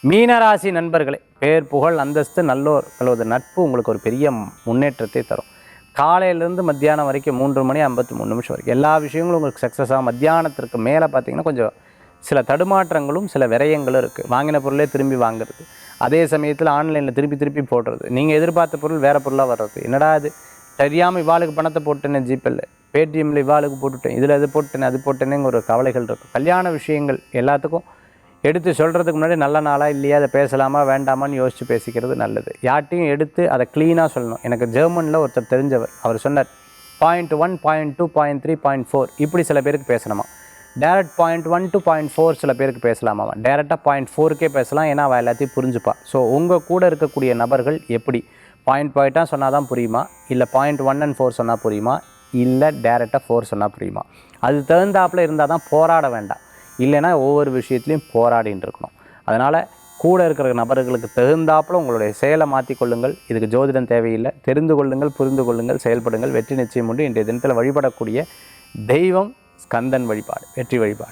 மீனராசி நண்பர்களே, பேர் புகழ் அந்தஸ்து நல்லோர்களோட நட்பு உங்களுக்கு ஒரு பெரிய முன்னேற்றத்தை தரும். காலையிலேருந்து மத்தியானம் வரைக்கும் 3 மணி 53 நிமிஷம் வரைக்கும் எல்லா விஷயங்களும் உங்களுக்கு சக்ஸஸாக. மத்தியானத்திற்கு மேலே பார்த்தீங்கன்னா கொஞ்சம் சில தடுமாற்றங்களும் சில விரயங்களும் இருக்குது. வாங்கின பொருளே திரும்பி வாங்குறது, அதே சமயத்தில் ஆன்லைனில் திருப்பி திருப்பி போடுறது, நீங்கள் எதிர்பார்த்த பொருள் வேறு பொருளாக வர்றது. என்னடா இது தெரியாமல் இவாளுக்கு பணத்தை போட்டேன்னு ஜிபேல, பேடிஎம்மில் இவாளுக்கு போட்டுவிட்டேன், இதில் இது போட்டேன்னு அது போட்டேனேங்க ஒரு கவலைகள் இருக்கும். கல்யாண விஷயங்கள் எல்லாத்துக்கும் எடுத்து சொல்கிறதுக்கு முன்னாடி நல்ல நாளாக இல்லையா, அதை பேசலாமா வேண்டாமான்னு யோசித்து பேசிக்கிறது நல்லது. யார்ட்டையும் எடுத்து அதை க்ளீனாக சொல்லணும். எனக்கு ஜெர்மனில் ஒருத்தர் தெரிஞ்சவர், அவர் சொன்னார், .1 .2 .3 .4 இப்படி சில பேருக்கு பேசணுமா. டேரக்ட் .1 to .4 சில பேருக்கு பேசலாமா. டேரெக்டாக .4க்கே பேசலாம், ஏன்னா அவள் எல்லாத்தையும் புரிஞ்சுப்பா. ஸோ உங்கள் கூட இருக்கக்கூடிய நபர்கள் எப்படி பாயிண்ட்டாக சொன்னால் தான் புரியுமா, இல்லை .1 and 4 சொன்னால் புரியுமா, இல்லை டேரெக்டாக 4 சொன்னால் புரியுமா. அது தகுந்தாப்பில் இருந்தால் தான் போராட வேண்டாம். இல்லைன்னா ஒவ்வொரு விஷயத்துலையும் போராடின்னு இருக்கணும். அதனால் கூட இருக்கிற நபர்களுக்கு தகுந்தாப்பில் உங்களுடைய செயலை மாற்றிக்கொள்ளுங்கள். இதுக்கு ஜோதிடம் தேவையில்லை. தெரிந்து கொள்ளுங்கள், புரிந்து கொள்ளுங்கள், செயல்படுங்கள். வெற்றி நிச்சயம் உண்டு. இன்றைய தினத்தில் வழிபடக்கூடிய தெய்வம் ஸ்கந்தன் வழிபாடு, வெற்றி வழிபாடு.